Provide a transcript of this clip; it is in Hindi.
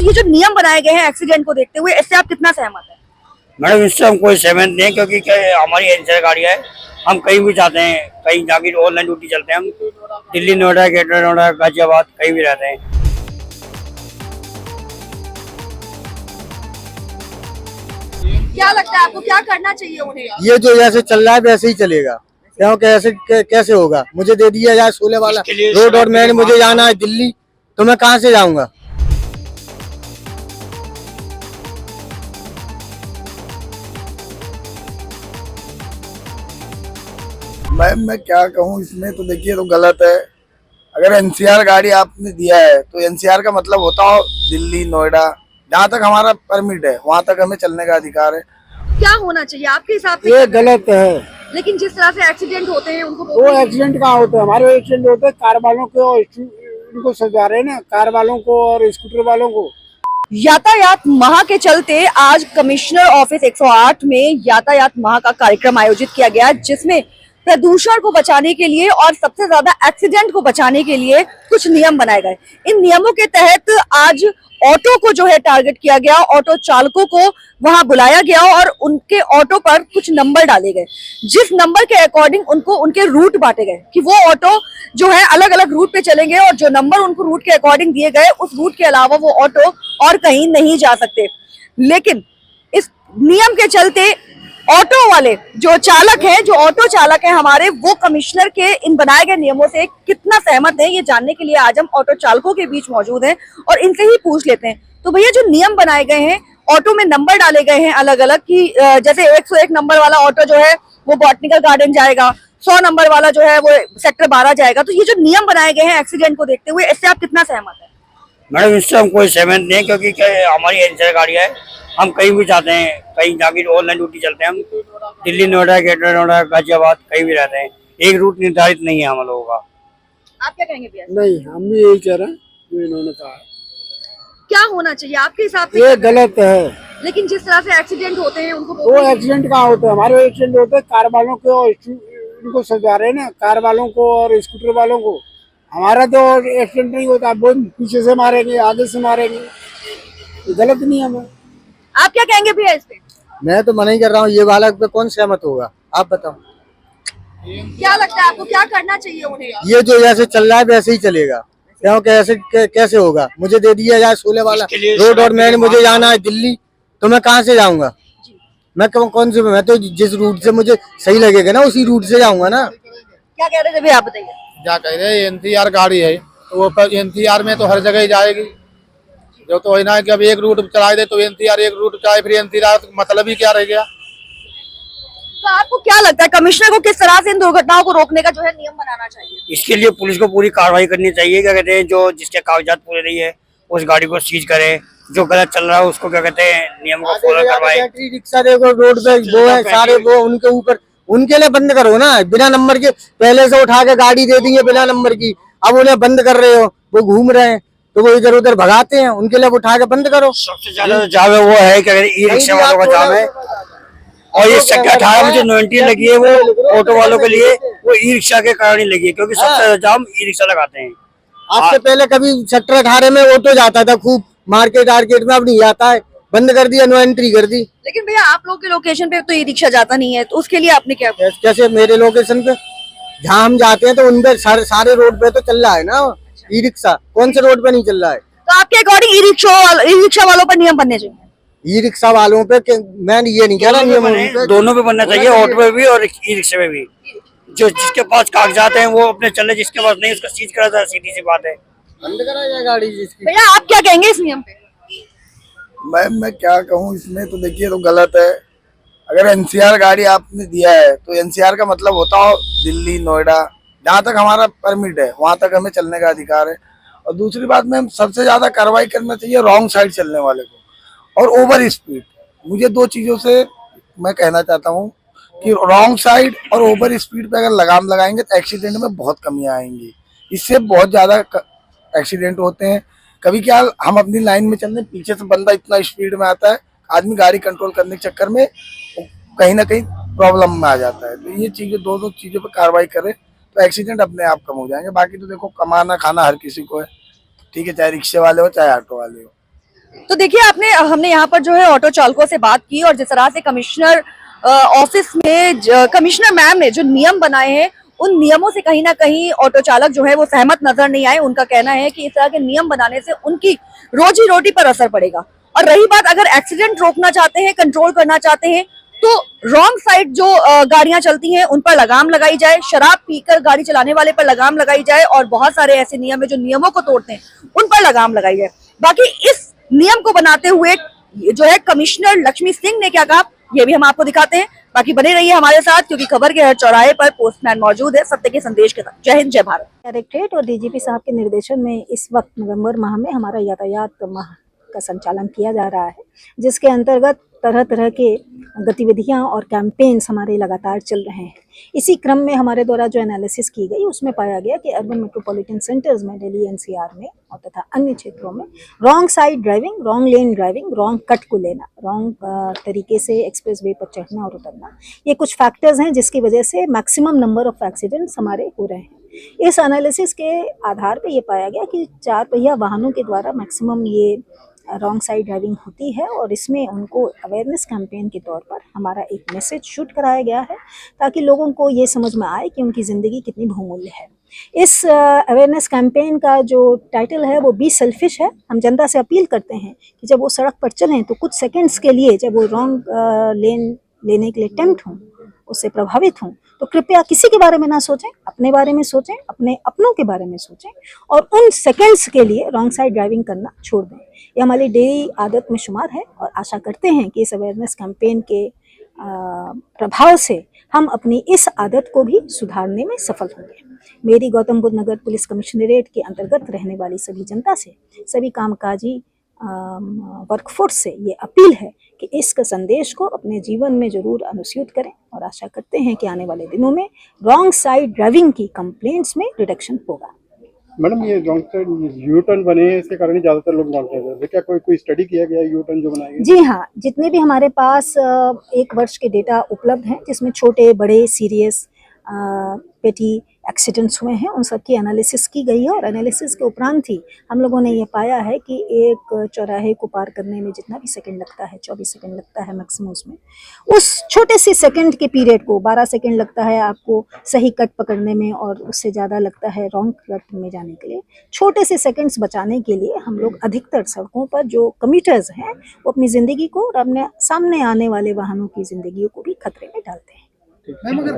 ये जो नियम बनाए गए हैं एक्सीडेंट को देखते हुए, इससे आप कितना सहमत हैं? मैडम इससे हम कोई सहमत नहीं है, क्योंकि क्या हमारी एनसीआर गाड़ियाँ है। हम कहीं भी जाते हैं, कहीं जाके ऑनलाइन ड्यूटी चलते हैं हम। दिल्ली, नोएडा, ग्रेटर नोएडा, गाजियाबाद, कहीं भी रहते हैं। क्या लगता है आपको, क्या करना चाहिए उन्हें? ये जो जैसे चल रहा है वैसे ही चलेगा, क्योंकि ऐसे कैसे होगा? मुझे दे दिया जाए 16 वाला रोड और मैंने मुझे जाना है दिल्ली, तो मैं कहाँ से जाऊंगा? मैं क्या कहूँ इसमें, तो देखिए तो गलत है। अगर एनसीआर गाड़ी आपने दिया है तो एनसीआर का मतलब होता हो दिल्ली, नोएडा, जहाँ तक हमारा परमिट है वहाँ तक हमें चलने का अधिकार है। क्या होना चाहिए आपके हिसाब से? ये गलत है। लेकिन जिस तरह से एक्सीडेंट होते हैं उनको वो एक्सीडेंट कहाँ होते हैं? हमारे एक्सीडेंट होते हैं कार वालों को, इनको सजा रहे हैं ना, कार वालों को और स्कूटर वालों को। यातायात माह के चलते आज कमिश्नर ऑफिस 108 में यातायात माह का कार्यक्रम आयोजित किया गया, जिसमें प्रदूषण को बचाने के लिए और सबसे ज्यादा एक्सीडेंट को बचाने के लिए कुछ नियम बनाए गए। इन नियमों के तहत आज ऑटो को जो है टारगेट किया गया, ऑटो चालकों को वहां बुलाया गया और उनके ऑटो पर कुछ नंबर डाले गए, जिस नंबर के अकॉर्डिंग उनको उनके रूट बांटे गए कि वो ऑटो जो है अलग अलग रूट पे चलेंगे और जो नंबर उनको रूट के अकॉर्डिंग दिए गए उस रूट के अलावा वो ऑटो और कहीं नहीं जा सकते। लेकिन इस नियम के चलते ऑटो वाले जो चालक हैं, जो ऑटो चालक हैं हमारे, वो कमिश्नर के इन बनाए गए नियमों से कितना सहमत हैं, ये जानने के लिए आज हम ऑटो चालकों के बीच मौजूद हैं और इनसे ही पूछ लेते हैं। तो भैया, जो नियम बनाए गए हैं, ऑटो में नंबर डाले गए हैं अलग अलग कि जैसे 101 नंबर वाला ऑटो जो है वो बॉटनिकल गार्डन जाएगा, 100 नंबर वाला जो है वो सेक्टर 12 जाएगा। तो ये जो नियम बनाए गए हैं एक्सीडेंट को देखते हुए, इससे आप कितना सहमत है? मैडम इससे हम कोई सहमत नहीं है, क्योंकि क्या हमारी एनसीआर गाड़ियाँ है। हम कहीं भी जाते हैं, कहीं जाके ऑनलाइन ड्यूटी चलते हैं हम। दिल्ली, नोएडा, ग्रेटर नोएडा, गाजियाबाद, कहीं भी रहते हैं। एक रूट निर्धारित नहीं है हम लोगों का। आप क्या कहेंगे भैया? नहीं, हम भी यही कह रहे हैं जो इन्होंने कहा। क्या होना चाहिए आपके हिसाब से? ये गलत है। लेकिन जिस तरह से एक्सीडेंट होते हैं उनको वो एक्सीडेंट कहाँ होते हैं? हमारे एक्सीडेंट होते हैं कार वालों को, इनको सजा रहे हैं ना, कार वालों को और स्कूटर वालों को। हमारा तो एक्सीडेंट नहीं होता, वो पीछे से मारेंगे, आगे से मारेंगे, ये गलत नियम है। आप क्या कहेंगे भैया इस पे? मैं तो मना ही कर रहा हूँ, ये वाला पे कौन सहमत होगा? आप बताओ। क्या लगता है आपको, क्या करना चाहिए उन्हें? ये जो जैसे चल रहा है वैसे ही चलेगा, क्योंकि ऐसे कैसे होगा? मुझे दे दिया जाए 16 वाला रोड और मैंने मुझे जाना है दिल्ली, तो मैं कहाँ से जाऊंगा? मैं कौन से, मैं तो जिस रूट से मुझे सही लगेगा ना उसी रूट से जाऊंगा ना। क्या कह रहे थे भैया, आप बताइए। क्या कह रहे हैं, एनसीआर गाड़ी है तो वो एनसीआर में तो हर जगह ही जाएगी। जो तो है ना कि अब एक रूट चला दे तो एनसीआर एक रूट चलाए, फिर एनसीआर मतलब ही क्या रह गया? तो आपको क्या लगता है कमिश्नर को किस तरह से इन दुर्घटनाओं को रोकने का जो है नियम बनाना चाहिए? इसके लिए पुलिस को पूरी कार्रवाई करनी चाहिए। क्या कहते हैं, जो जिसके कागजात पूरे नहीं है उस गाड़ी को सीज करे। जो गलत चल रहा है उसको क्या कहते हैं नियम को फॉलो करवाए। बैटरी रिक्शा देखो रोड पे वो है सारे, वो उनके ऊपर, उनके लिए बंद करो ना। बिना नंबर के पहले से उठा के गाड़ी दे दी है बिना नंबर की, अब उन्हें बंद कर रहे हो, वो घूम रहे हैं तो वो इधर उधर भगाते हैं, उनके लिए उठा के बंद करो। सबसे ज्यादा जाम है वो है क्या कहते हैं, ई रिक्शा वालों का जाम है। और ये सेक्टर 18 में जो 19 लगी है वो ऑटो वालों के लिए, वो ई रिक्शा के कारण ही लगी है, क्योंकि सबसे ज्यादा जाम ई रिक्शा लगाते हैं। आज से पहले कभी सेक्टर 18 में ऑटो जाता था खूब, मार्केट आर्केट में, अब नहीं आता है, बंद कर दिया, नो एंट्री कर दी। लेकिन भैया आप लोग के लोकेशन पे तो ई रिक्शा जाता नहीं है, तो उसके लिए आपने क्या? जैसे मेरे लोकेशन पे जहाँ हम जाते हैं तो उन पे सारे रोड पे तो चल रहा है ना ई रिक्शा, कौन से रोड पे नहीं चल रहा है? तो आपके अकॉर्डिंग ई रिक्शा वालों पर नियम बनने चाहिए? ई रिक्शा वालों पे मैं ये नहीं कह रहा नियम दोनों पे बनना चाहिए, ऑटो पे भी और ई रिक्शा पे भी। जो जिसके पास कागजात हैं वो अपने चले, जिसके पास नहीं उसको सीज करा था, सीधी सी बात है। बंद करा जाए गाड़ी जिसकी। भैया आप क्या कहेंगे इस नियम पे? मैं क्या कहूँ इसमें, तो देखिए तो गलत है। अगर एनसीआर गाड़ी आपने दिया है तो एनसीआर का मतलब होता हो दिल्ली, नोएडा, जहाँ तक हमारा परमिट है वहाँ तक हमें चलने का अधिकार है। और दूसरी बात में सबसे ज्यादा कार्रवाई करना चाहिए रॉन्ग साइड चलने वाले को और ओवर स्पीड। मुझे दो चीजों से मैं कहना चाहता हूँ कि रॉन्ग साइड और ओवर स्पीड पे अगर लगाम लगाएंगे तो एक्सीडेंट में बहुत कमियां आएंगी। इससे बहुत ज्यादा एक्सीडेंट होते हैं। कभी क्या हम अपनी लाइन में चल रहे, पीछे से बंदा इतना स्पीड में आता है, आदमी गाड़ी कंट्रोल करने के चक्कर में कहीं ना कहीं प्रॉब्लम में आ जाता है। तो ये चीजें, दो चीजों पर कार्रवाई करें तो एक्सीडेंट अपने आप कम हो जाएंगे। बाकी तो देखो, कमाना खाना हर किसी को है, ठीक है, चाहे रिक्शे वाले हो चाहे ऑटो वाले हो। तो देखिए हमने यहाँ पर जो है ऑटो चालकों से बात की और जिस तरह से कमिश्नर ऑफिस में कमिश्नर मैम ने जो नियम बनाए हैं उन नियमों से कहीं ना कहीं ऑटो चालक जो है वो सहमत नजर नहीं आए। उनका कहना है कि इस तरह के नियम बनाने से उनकी रोजी रोटी पर असर पड़ेगा। और रही बात, अगर एक्सीडेंट रोकना चाहते हैं, कंट्रोल करना चाहते हैं, तो रॉन्ग साइड जो गाड़ियां चलती हैं उन पर लगाम लगाई जाए, शराब पीकर गाड़ी चलाने वाले पर लगाम लगाई जाए और बहुत सारे ऐसे नियम है जो नियमों को तोड़ते हैं उन पर लगाम लगाई जाए। बाकी इस नियम को बनाते हुए जो है कमिश्नर लक्ष्मी सिंह ने क्या कहा ये भी हम आपको दिखाते हैं। बाकी बने रहिए हमारे साथ क्योंकि खबर के हर चौराहे पर पोस्टमैन मौजूद है सत्य के संदेश के साथ। जय हिंद, जय भारत। डायरेक्टरेट और डीजीपी साहब के निर्देशन में इस वक्त नवंबर माह में हमारा यातायात माह का संचालन किया जा रहा है, जिसके अंतर्गत तरह तरह के गतिविधियां और कैंपेन्स हमारे लगातार चल रहे हैं। इसी क्रम में हमारे द्वारा जो एनालिसिस की गई उसमें पाया गया कि अर्बन मेट्रोपॉलिटन सेंटर्स में, दिल्ली एनसीआर में और तथा अन्य क्षेत्रों में रॉन्ग साइड ड्राइविंग, रॉन्ग लेन ड्राइविंग, रॉन्ग कट को लेना, रॉन्ग तरीके से एक्सप्रेस वे पर चढ़ना और उतरना, ये कुछ फैक्टर्स हैं जिसकी वजह से मैक्सिमम नंबर ऑफ एक्सीडेंट्स हमारे हो रहे हैं। इस एनालिसिस के आधार पर यह पाया गया कि 4 पहिया वाहनों के द्वारा मैक्सिमम ये रॉन्ग साइड ड्राइविंग होती है और इसमें उनको अवेयरनेस कैंपेन के तौर पर हमारा एक मैसेज शूट कराया गया है ताकि लोगों को ये समझ में आए कि उनकी ज़िंदगी कितनी बहुमूल्य है। इस अवेयरनेस कैंपेन का जो टाइटल है वो बी सेल्फिश है। हम जनता से अपील करते हैं कि जब वो सड़क पर चलें तो कुछ सेकंड्स के लिए जब वो रॉन्ग लेन लेने के लिए टेम्प्ट हों, उससे प्रभावित हों, तो कृपया किसी के बारे में ना सोचें, अपने बारे में सोचें, अपने अपनों के बारे में सोचें और उन सेकंड्स के लिए रॉन्ग साइड ड्राइविंग करना छोड़ दें। ये हमारी डेली आदत में शुमार है और आशा करते हैं कि इस अवेयरनेस कैंपेन के प्रभाव से हम अपनी इस आदत को भी सुधारने में सफल होंगे। मेरी गौतम बुद्ध नगर पुलिस कमिश्नरेट के अंतर्गत रहने वाली सभी जनता से, सभी कामकाजी वर्कफोर्स से ये अपील है कि इस संदेश को अपने जीवन में जरूर अनुस्यूत करें और आशा करते हैं कि आने वाले दिनों में रॉन्ग साइड ड्राइविंग की कंप्लेंट्स में रिडक्शन होगा। मैडम, ये रॉन्ग साइड यू टर्न बने हैं, इसके कारण ज्यादातर लोग रॉन्ग साइड है। क्या कोई स्टडी किया गया यू टर्न जो बनाए गए? जी हाँ, जितने भी हमारे पास 1 वर्ष के डेटा उपलब्ध हैं जिसमें छोटे बड़े सीरियस पेटी एक्सीडेंट्स हुए हैं उन सब की एनालिसिस की गई है और एनालिसिस के उपरांत ही हम लोगों ने ये पाया है कि एक चौराहे को पार करने में जितना भी सेकंड लगता है, 24 सेकंड लगता है मैक्सिमम, उसमें उस छोटे से सेकंड के पीरियड को 12 सेकंड लगता है आपको सही कट पकड़ने में और उससे ज़्यादा लगता है रॉन्ग कट में जाने के लिए। छोटे से सेकंड्स बचाने के लिए हम लोग अधिकतर सड़कों पर जो कम्यूटर्स हैं वो अपनी ज़िंदगी को और अपने सामने आने वाले वाहनों की ज़िंदगियों को भी खतरे में डालते हैं।